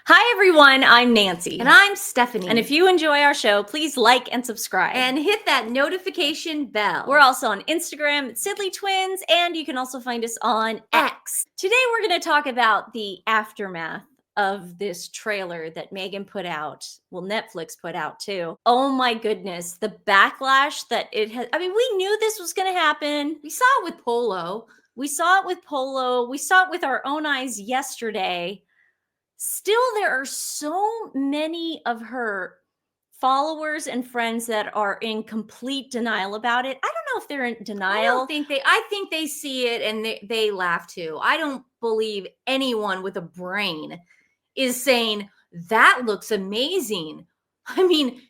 Hi, everyone. I'm Nancy. And I'm Stephanie. And if you enjoy our show, please like and subscribe. And hit that notification bell. We're also on Instagram at TWiN, and you can also find us on X. Today, we're going to talk about the aftermath of this trailer that Meghan put out. Well, Netflix put out too. Oh my goodness, the backlash that it has. I mean, we knew this was going to happen. We saw it with Polo. We saw it with Polo. We saw it with our own eyes yesterday. Still, there are so many of her followers and friends that are in complete denial about it. I don't know if they're in denial. I think they see it and they laugh too. I don't believe anyone with a brain is saying that looks amazing. I mean,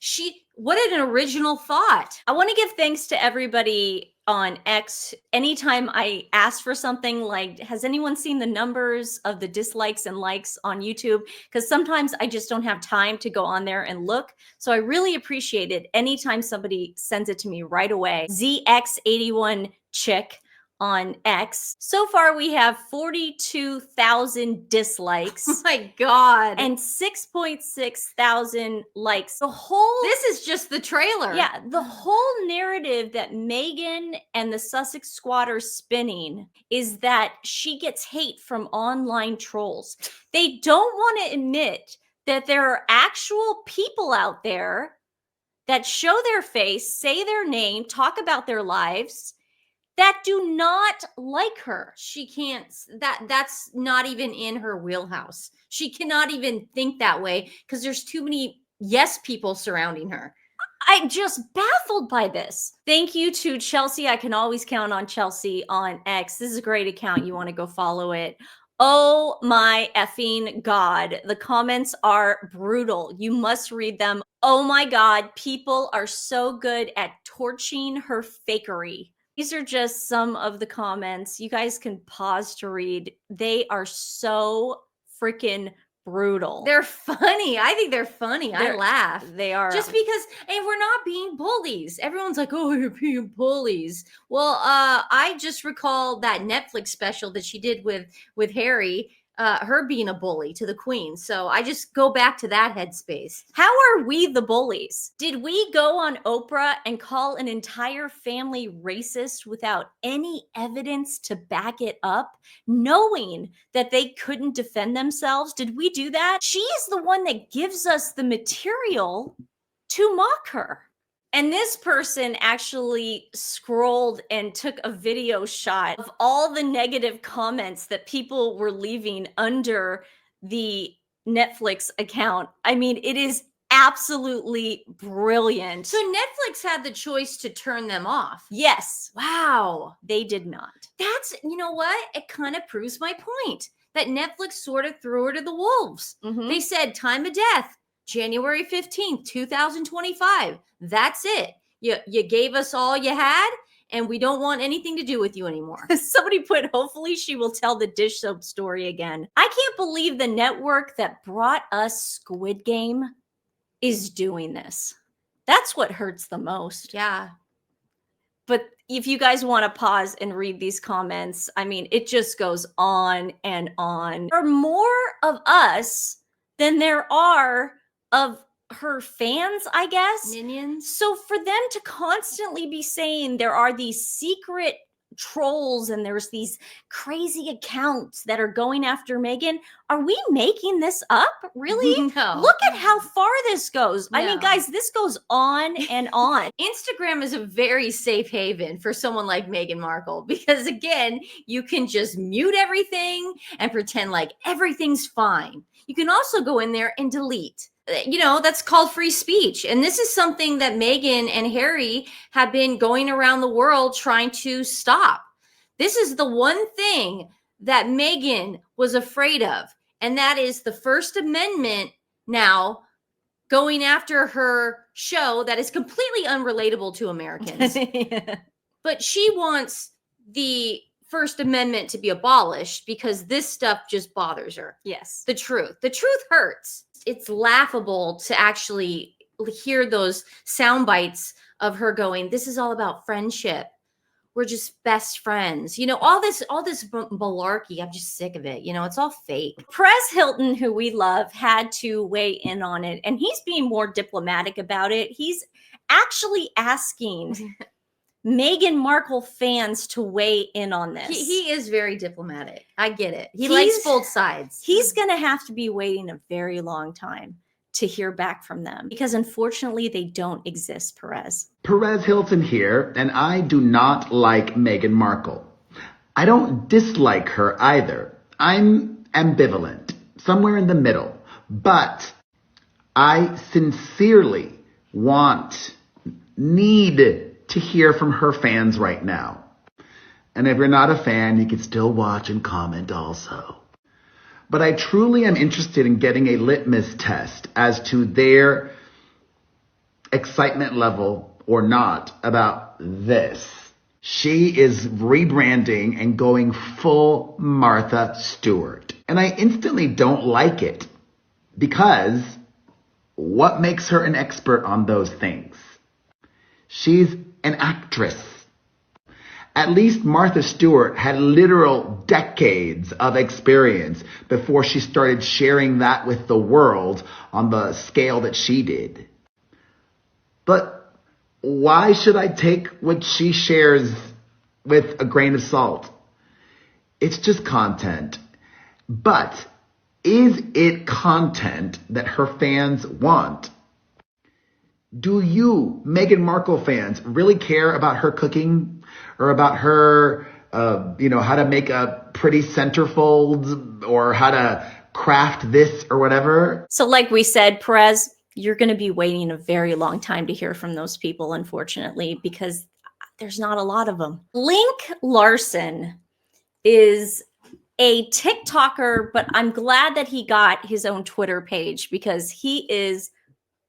what an original thought. I want to give thanks to everybody on X. Anytime I ask for something like, has anyone seen the numbers of the dislikes and likes on YouTube? Because sometimes I just don't have time to go on there and look. So I really appreciate it anytime somebody sends it to me right away. ZX81 Chick on X. So far, we have 42,000 dislikes. Oh my God. And 6.6 thousand likes. This is just the trailer. Yeah, the whole narrative that Meghan and the Sussex squad are spinning is that she gets hate from online trolls. They don't want to admit that there are actual people out there that show their face, say their name, talk about their lives, that do not like her. She can't, that's not even in her wheelhouse. She cannot even think that way because there's too many yes people surrounding her. I'm just baffled by this. Thank you to Chelsea. I can always count on Chelsea on X. This is a great account. You want to go follow it. Oh my effing God. The comments are brutal. You must read them. Oh my God. People are so good at torching her fakery. These are just some of the comments. You guys can pause to read. They are so freaking brutal. They're funny. I think they're funny. I laugh. They are. Just because, and we're not being bullies. Everyone's like, oh, you're being bullies. Well, I just recall that Netflix special that she did with Harry, her being a bully to the Queen. So I just go back to that headspace. How are we the bullies? Did we go on Oprah and call an entire family racist without any evidence to back it up, knowing that they couldn't defend themselves? Did we do that? She is the one that gives us the material to mock her. And this person actually scrolled and took a video shot of all the negative comments that people were leaving under the Netflix account. I mean, it is absolutely brilliant. So Netflix had the choice to turn them off. Yes. Wow. They did not. That's, you know what? It kind of proves my point that Netflix sort of threw her to the wolves. Mhm. They said time of death, January 15th, 2025. That's it. You gave us all you had, and we don't want anything to do with you anymore. Somebody put, hopefully she will tell the dish soap story again. I can't believe the network that brought us Squid Game is doing this. That's what hurts the most. Yeah. But if you guys want to pause and read these comments, I mean, it just goes on and on. There are more of us than there are of her fans, I guess. Minions. So for them to constantly be saying there are these secret trolls and there's these crazy accounts that are going after Meghan, are we making this up? Really? No. Look at how far this goes. No. I mean, guys, this goes on and on. Instagram is a very safe haven for someone like Meghan Markle because, again, you can just mute everything and pretend like everything's fine. You can also go in there and delete. You know, that's called free speech. And this is something that Meghan and Harry have been going around the world trying to stop. This is the one thing that Meghan was afraid of, and that is the First Amendment now going after her show that is completely unrelatable to Americans. Yeah. But she wants the First Amendment to be abolished because this stuff just bothers her. Yes. The truth hurts. It's laughable to actually hear those sound bites of her going, this is all about friendship. we're just best friends. You know, all this malarkey. I'm just sick of it. You know, it's all fake. Perez Hilton, who we love, had to weigh in on it, and he's being more diplomatic about it. He's actually asking Meghan Markle fans to weigh in on this. He is very diplomatic. I get it. He likes both sides. He's going to have to be waiting a very long time to hear back from them because unfortunately they don't exist, Perez. Perez Hilton here, and I do not like Meghan Markle. I don't dislike her either. I'm ambivalent, somewhere in the middle. But I sincerely need to hear from her fans right now. And if you're not a fan, you can still watch and comment also. But I truly am interested in getting a litmus test as to their excitement level or not about this. She is rebranding and going full Martha Stewart. And I instantly don't like it because what makes her an expert on those things? She's an actress. At least Martha Stewart had literal decades of experience before she started sharing that with the world on the scale that she did. But why should I take what she shares with a grain of salt? It's just content. But is it content that her fans want? Do you, Meghan Markle fans, really care about her cooking or about her, how to make a pretty centerfold or how to craft this or whatever? So like we said, Perez, you're going to be waiting a very long time to hear from those people, unfortunately, because there's not a lot of them. Link Larson is a TikToker, but I'm glad that he got his own Twitter page because he is,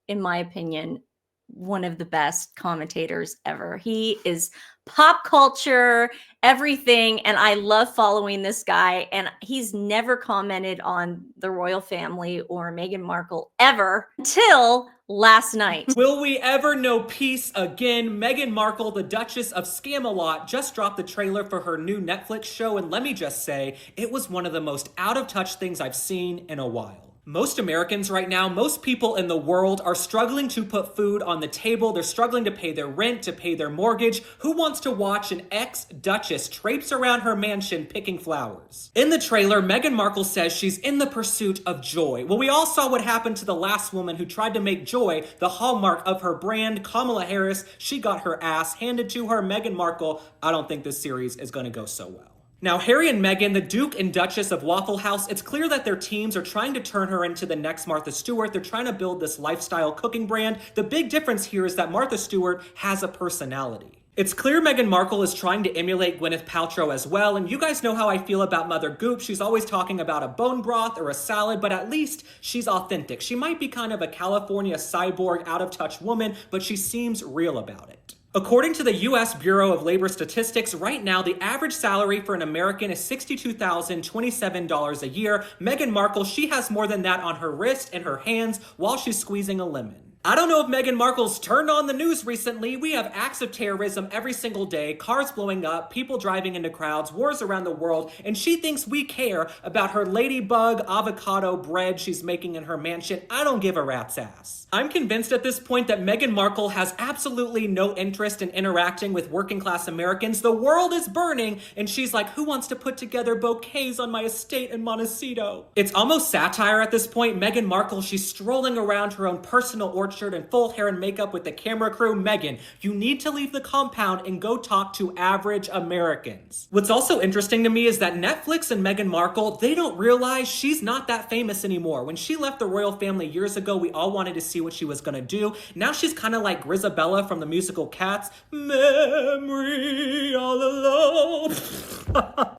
in my opinion, one of the best commentators ever. He is pop culture, everything, and I love following this guy, and he's never commented on the royal family or Meghan Markle ever until last night. Will we ever know peace again? Meghan Markle, the Duchess of Scamalot, just dropped the trailer for her new Netflix show, and let me just say, it was one of the most out-of-touch things I've seen in a while. Most Americans right now, most people in the world are struggling to put food on the table. They're struggling to pay their rent, to pay their mortgage. Who wants to watch an ex-duchess traipse around her mansion picking flowers? In the trailer, Meghan Markle says she's in the pursuit of joy. Well, we all saw what happened to the last woman who tried to make joy the hallmark of her brand, Kamala Harris. She got her ass handed to her. Meghan Markle, I don't think this series is going to go so well. Now, Harry and Meghan, the Duke and Duchess of Waffle House, it's clear that their teams are trying to turn her into the next Martha Stewart. They're trying to build this lifestyle cooking brand. The big difference here is that Martha Stewart has a personality. It's clear Meghan Markle is trying to emulate Gwyneth Paltrow as well, and you guys know how I feel about Mother Goop. She's always talking about a bone broth or a salad, but at least she's authentic. She might be kind of a California cyborg, out-of-touch woman, but she seems real about it. According to the U.S. Bureau of Labor Statistics, right now, the average salary for an American is $62,027 a year. Meghan Markle, she has more than that on her wrist and her hands while she's squeezing a lemon. I don't know if Meghan Markle's turned on the news recently. We have acts of terrorism every single day, cars blowing up, people driving into crowds, wars around the world, and she thinks we care about her ladybug avocado bread she's making in her mansion. I don't give a rat's ass. I'm convinced at this point that Meghan Markle has absolutely no interest in interacting with working class Americans. The world is burning, and she's like, who wants to put together bouquets on my estate in Montecito? It's almost satire at this point. Meghan Markle, she's strolling around her own personal orchard in full hair and makeup with the camera crew. Meghan, you need to leave the compound and go talk to average Americans. What's also interesting to me is that Netflix and Meghan Markle, they don't realize she's not that famous anymore. When she left the royal family years ago, we all wanted to see what she was gonna do. Now she's kind of like Grisabella from the musical Cats. Memory all alone.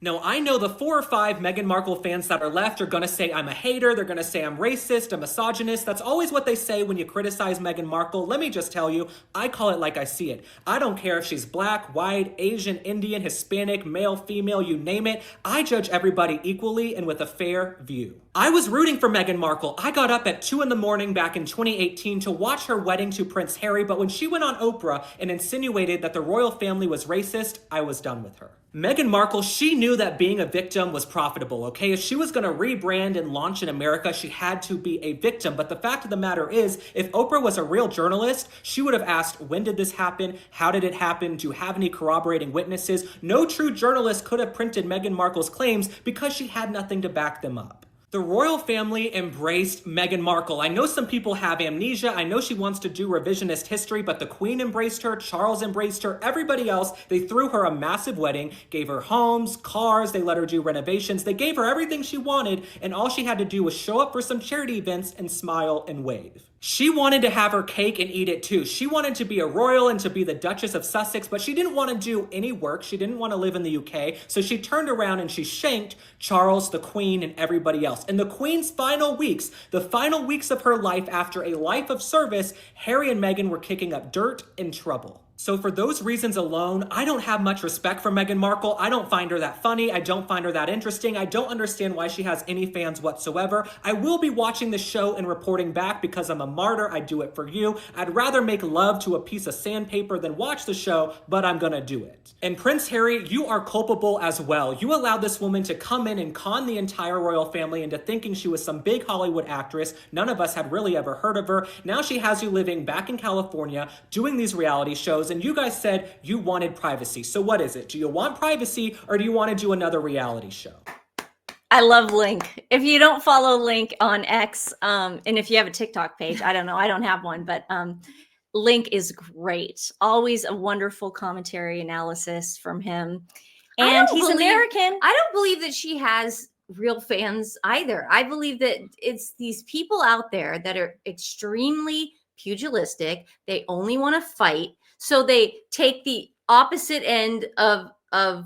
No, I know the 4 or 5 Meghan Markle fans that are left are gonna say I'm a hater. They're gonna say I'm racist, a misogynist. That's always what they say when you criticize criticize Meghan Markle, let me just tell you, I call it like I see it. I don't care if she's black, white, Asian, Indian, Hispanic, male, female, you name it. I judge everybody equally and with a fair view. I was rooting for Meghan Markle. I got up at 2 a.m. back in 2018 to watch her wedding to Prince Harry, but when she went on Oprah and insinuated that the royal family was racist, I was done with her. Meghan Markle, she knew that being a victim was profitable, okay? If she was gonna rebrand and launch in America, she had to be a victim. But the fact of the matter is, if Oprah was a real journalist, she would have asked, when did this happen? How did it happen? Do you have any corroborating witnesses? No true journalist could have printed Meghan Markle's claims because she had nothing to back them up. The royal family embraced Meghan Markle. I know some people have amnesia. I know she wants to do revisionist history, but the Queen embraced her, Charles embraced her, everybody else. They threw her a massive wedding, gave her homes, cars, they let her do renovations. They gave her everything she wanted, and all she had to do was show up for some charity events and smile and wave. She wanted to have her cake and eat it too. She wanted to be a royal and to be the Duchess of Sussex, but she didn't want to do any work. She didn't want to live in the UK. So she turned around and she shanked Charles, the Queen, and everybody else. In the Queen's final weeks, the final weeks of her life after a life of service, Harry and Meghan were kicking up dirt and trouble. So for those reasons alone, I don't have much respect for Meghan Markle. I don't find her that funny. I don't find her that interesting. I don't understand why she has any fans whatsoever. I will be watching the show and reporting back because I'm a martyr. I do it for you. I'd rather make love to a piece of sandpaper than watch the show, but I'm gonna do it. And Prince Harry, you are culpable as well. You allowed this woman to come in and con the entire royal family into thinking she was some big Hollywood actress. None of us had really ever heard of her. Now she has you living back in California, doing these reality shows, and you guys said you wanted privacy. So what is it? Do you want privacy or do you want to do another reality show? I love Link. If you don't follow Link on X, and if you have a TikTok page, I don't know, I don't have one, but Link is great. Always a wonderful commentary analysis from him. And he's American. I don't believe that she has real fans either. I believe that it's these people out there that are extremely pugilistic. They only want to fight. So they take the opposite end of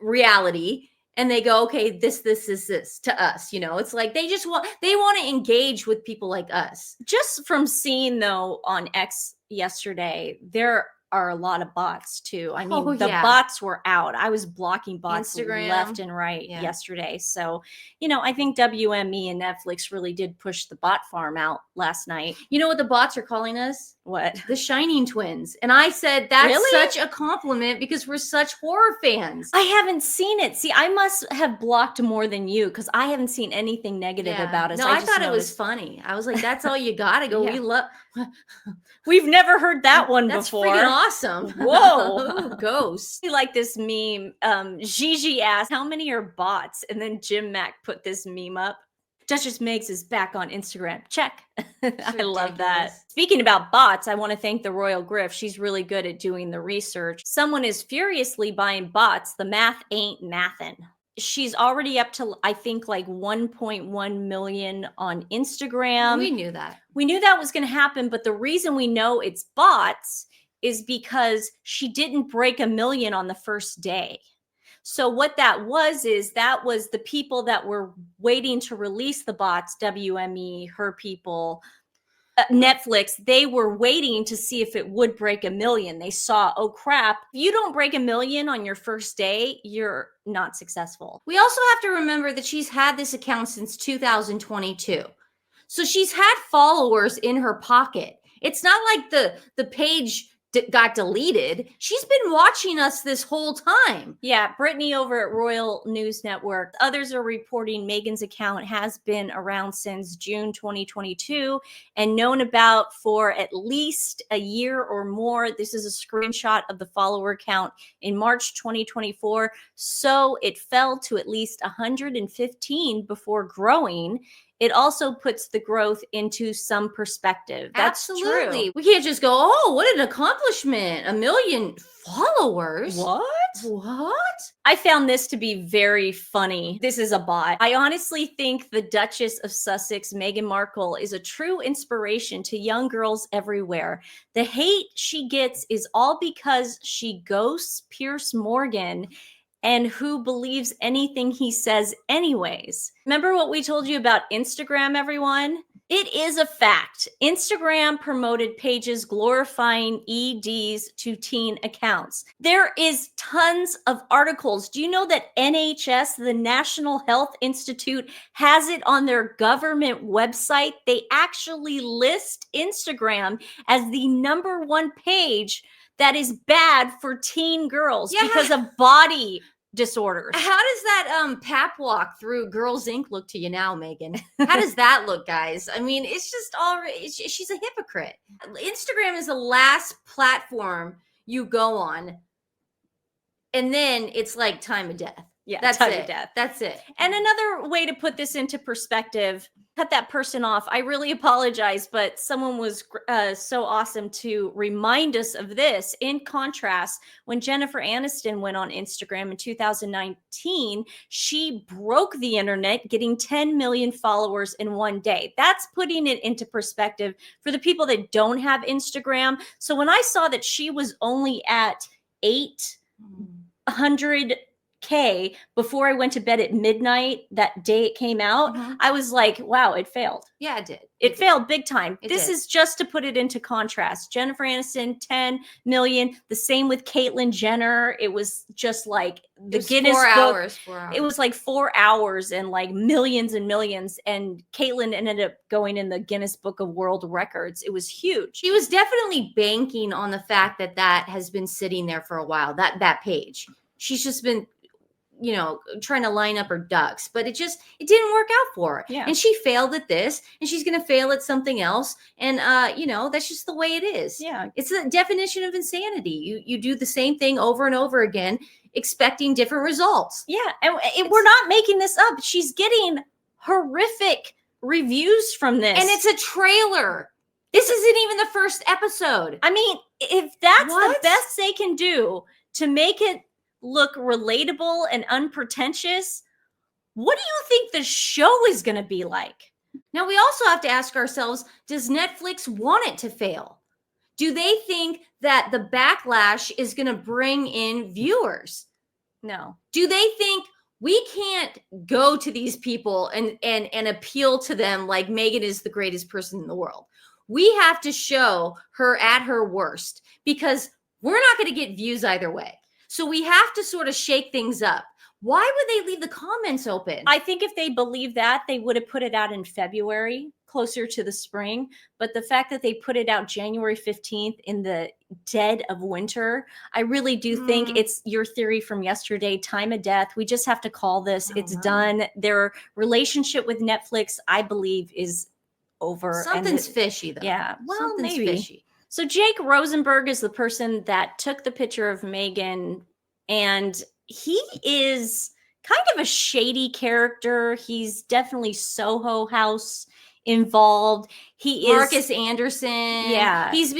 reality and they go, okay, this to us, you know. It's like they want to engage with people like us. Just from seeing though on X yesterday, there are a lot of bots too. I mean, the bots were out. I was blocking bots Instagram, left and right yesterday. So, you know, I think WME and Netflix really did push the bot farm out last night. You know what the bots are calling us? What? The Shining Twins. And I said, that's such a compliment because we're such horror fans. I haven't seen it. See, I must have blocked more than you because I haven't seen anything negative about us. No, I thought it was funny. I was like, that's all you got to go. We love. We've never heard that one that's before. Freaking awesome. Whoa. Ghosts. Like this meme. Gigi asked, how many are bots? And then Jim Mack put this meme up. Duchess Megs is back on Instagram. Check. I love that. Speaking about bots, I want to thank the Royal Griff. She's really good at doing the research. Someone is furiously buying bots. The math ain't mathin'. She's already up to, I think, like 1.1 million on Instagram. We knew that. We knew that was going to happen. But the reason we know it's bots is because she didn't break 1 million on the first day. So what that was the people that were waiting to release the bots, WME, her people, Netflix, they were waiting to see if it would break 1 million. They saw, oh crap, if you don't break 1 million on your first day, you're not successful. We also have to remember that she's had this account since 2022. So she's had followers in her pocket. It's not like the page got deleted. She's been watching us this whole time. Yeah, Brittany over at Royal News Network. Others are reporting Meghan's account has been around since June 2022 and known about for at least a year or more. This is a screenshot of the follower count in March 2024. So it fell to at least 115 before growing. It also puts the growth into some perspective. That's Absolutely. true. We can't just go, oh, what an accomplishment. 1 million followers. What? I found this to be very funny. This is a bot. I honestly think the Duchess of Sussex, Meghan Markle, is a true inspiration to young girls everywhere. The hate she gets is all because she ghosts Piers Morgan and who believes anything he says anyways. Remember what we told you about Instagram, everyone? It is a fact. Instagram promoted pages glorifying EDs to teen accounts. There is tons of articles. Do you know that NHS, the National Health Institute, has it on their government website? They actually list Instagram as the #1 page that is bad for teen girls because of body disorders. How does that pap walk through Girls Inc. look to you now, Megan? How does that look, guys? I mean, it's just already, she's a hypocrite. Instagram is the last platform you go on, and then it's like time of death. Yeah, That's time it. of death. That's it. And another way to put this into perspective, cut that person off. I really apologize, but someone was so awesome to remind us of this. In contrast, when Jennifer Aniston went on Instagram in 2019, she broke the internet, getting 10 million followers in one day. That's putting it into perspective for the people that don't have Instagram. So when I saw that she was only at 800K before I went to bed at midnight that day it came out, I was like, wow, it failed. Yeah, it did. It failed big time. It This did. is just to put it into contrast. Jennifer Aniston, 10 million. The same with Caitlyn Jenner. It was just like the Guinness 4 Book. hours. 4 hours. It was like 4 hours and like millions and millions. And Caitlyn ended up going in the Guinness Book of World Records. It was huge. She was definitely banking on the fact that that has been sitting there for a while, that page. She's just been, you know, trying to line up her ducks, but it didn't work out for her. Yeah. And she failed at this, and she's going to fail at something else. And, you know, that's just the way it is. Yeah. It's the definition of insanity. You do the same thing over and over again, expecting different results. Yeah. And we're not making this up. She's getting horrific reviews from this. And it's a trailer. This isn't even the first episode. I mean, if that's the What? best they can do to make it look relatable and unpretentious, what do you think the show is going to be like? Now, we also have to ask ourselves, does Netflix want it to fail? Do they think that the backlash is going to bring in viewers? No. Do they think we can't go to these people and appeal to them like Meghan is the greatest person in the world? We have to show her at her worst because we're not going to get views either way. So we have to sort of shake things up. Why would they leave the comments open? I think if they believe that, they would have put it out in February, closer to the spring. But the fact that they put it out January 15th in the dead of winter, I really do think it's your theory from yesterday, time of death. We just have to call this. It's done. Their relationship with Netflix, I believe, is over. Something's fishy, though. Yeah, well, Something's maybe. fishy. So Jake Rosenberg is the person that took the picture of Meghan, and he is kind of a shady character. He's definitely Soho House involved. He Marcus is Anderson. Yeah. He's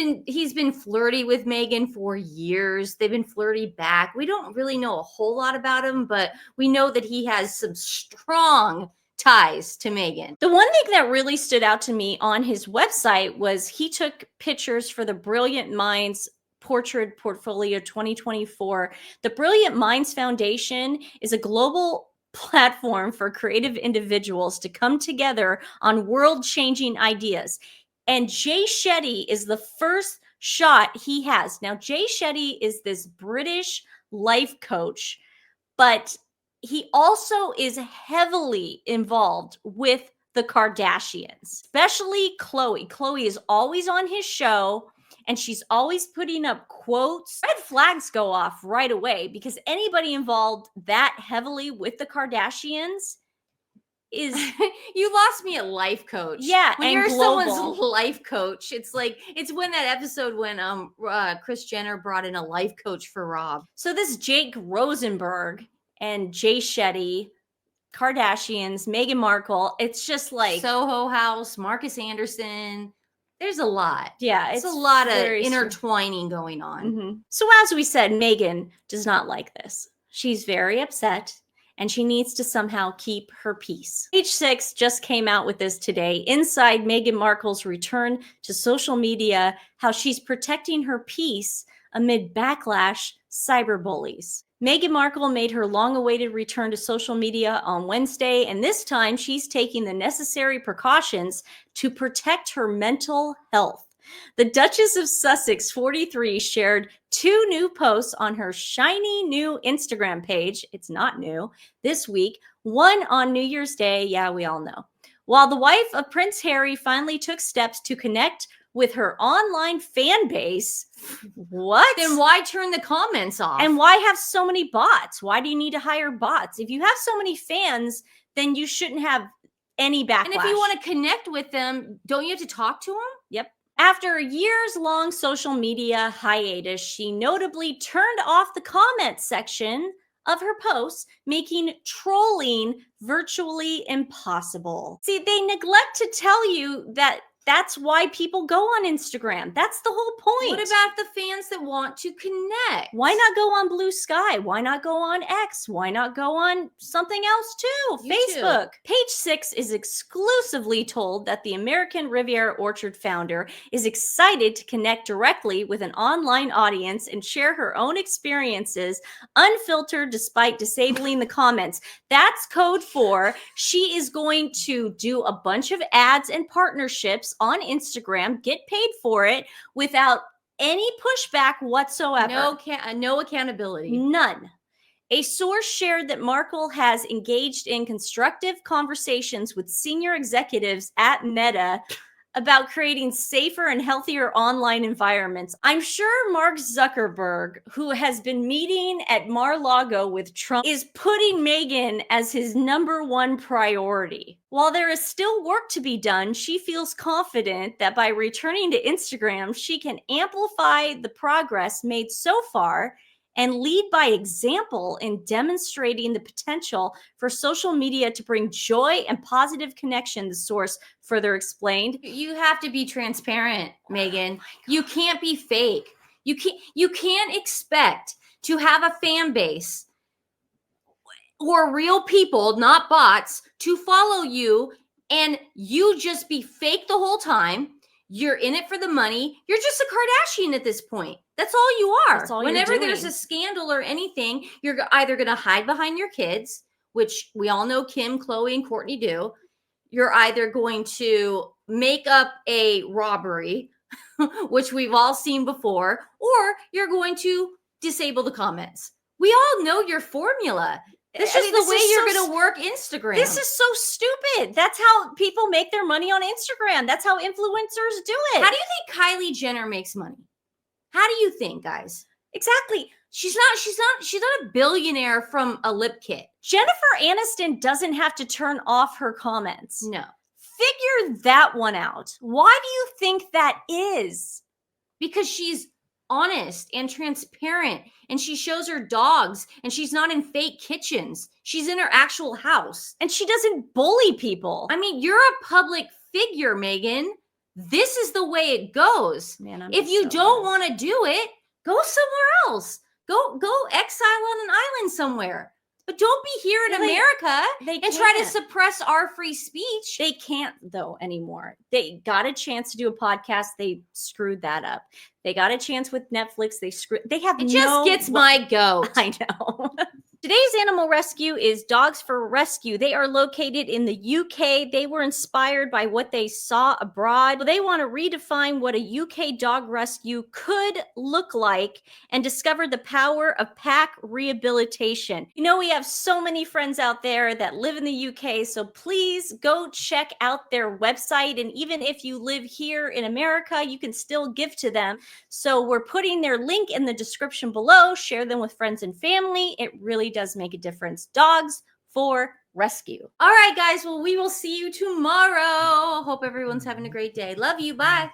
been flirty with Meghan for years. They've been flirty back. We don't really know a whole lot about him, but we know that he has some strong ties to Meghan. The one thing that really stood out to me on his website was he took pictures for the Brilliant Minds Portrait Portfolio 2024. The Brilliant Minds Foundation is a global platform for creative individuals to come together on world-changing ideas. And Jay Shetty is the first shot he has. Now, Jay Shetty is this British life coach, but he also is heavily involved with the Kardashians, especially Khloe. Khloe is always on his show, and she's always putting up quotes. Red flags go off right away because anybody involved that heavily with the Kardashians is You lost me at life coach. Yeah, when and you're global. someone's life coach, it's like it's when that episode when Kris Jenner brought in a life coach for Rob. So this Jake Rosenberg and Jay Shetty, Kardashians, Meghan Markle, it's just like Soho House, Marcus Anderson. There's a lot. yeah, It's a lot of very intertwining going on. Mhm. So as we said, Meghan does not like this. She's very upset and she needs to somehow keep her peace. Page 6 just came out with this today. Inside Meghan Markle's return to social media, how she's protecting her peace amid backlash cyberbullies. Meghan Markle made her long-awaited return to social media on Wednesday, and this time she's taking the necessary precautions to protect her mental health. The Duchess of Sussex, 43, shared 2 new posts on her shiny new Instagram page. It's not new this week. One on New Year's Day. Yeah, we all know. While the wife of Prince Harry finally took steps to connect with her online fan base. What? Then why turn the comments off? And why have so many bots? Why do you need to hire bots? If you have so many fans, then you shouldn't have any backlash. And if you want to connect with them, don't you have to talk to them? Yep. After a years-long social media hiatus, she notably turned off the comments section of her posts, making trolling virtually impossible. See, they neglect to tell you that that's why people go on Instagram. That's the whole point. What about the fans that want to connect? Why not go on Blue Sky? Why not go on X? Why not go on something else too? YouTube. Facebook. Page 6 is exclusively told that the American Riviera Orchard founder is excited to connect directly with an online audience and share her own experiences unfiltered despite disabling the comments. That's code for she is going to do a bunch of ads and partnerships on Instagram, get paid for it without any pushback whatsoever. No accountability. None. A source shared that Markle has engaged in constructive conversations with senior executives at Meta about creating safer and healthier online environments. I'm sure Mark Zuckerberg, who has been meeting at Mar-a-Lago with Trump, is putting Meghan as his #1 priority. While there is still work to be done, she feels confident that by returning to Instagram, she can amplify the progress made so far and lead by example in demonstrating the potential for social media to bring joy and positive connection, the source further explained. You have to be transparent, Meghan. You can't be fake. You can't expect to have a fan base or real people, not bots, to follow you and you just be fake the whole time. You're in it for the money. You're just a Kardashian at this point. That's all you are. That's all Whenever you're doing. there's a scandal or anything, you're either going to hide behind your kids, which we all know Kim, Khloe, and Kourtney do. You're either going to make up a robbery, which we've all seen before, or you're going to disable the comments. We all know your formula. This is the way you're going to work Instagram. This is so stupid. That's how people make their money on Instagram. That's how influencers do it. How do you think Kylie Jenner makes money? How do you think, guys? Exactly. She's not a billionaire from a lip kit. Jennifer Aniston doesn't have to turn off her comments. No. Figure that one out. Why do you think that is? Because she's honest and transparent and she shows her dogs and she's not in fake kitchens. She's in her actual house. And she doesn't bully people. I mean, you're a public figure, Meghan. This is the way it goes. Man, if you don't want to do it, go somewhere else. Go exile on an island somewhere. But don't be here in America and try to suppress our free speech. They can't, though, anymore. They got a chance to do a podcast. They screwed that up. They got a chance with Netflix. They have It just gets my goat. I know. Today's animal rescue is Dogs for Rescue. They are located in the UK. They were inspired by what they saw abroad. They want to redefine what a UK dog rescue could look like and discover the power of pack rehabilitation. You know, we have so many friends out there that live in the UK, so please go check out their website. And even if you live here in America, you can still give to them. So we're putting their link in the description below. Share them with friends and family. It really does make a difference. Dogs for Rescue. All right, guys. Well, we will see you tomorrow. Hope everyone's having a great day. Love you. Bye.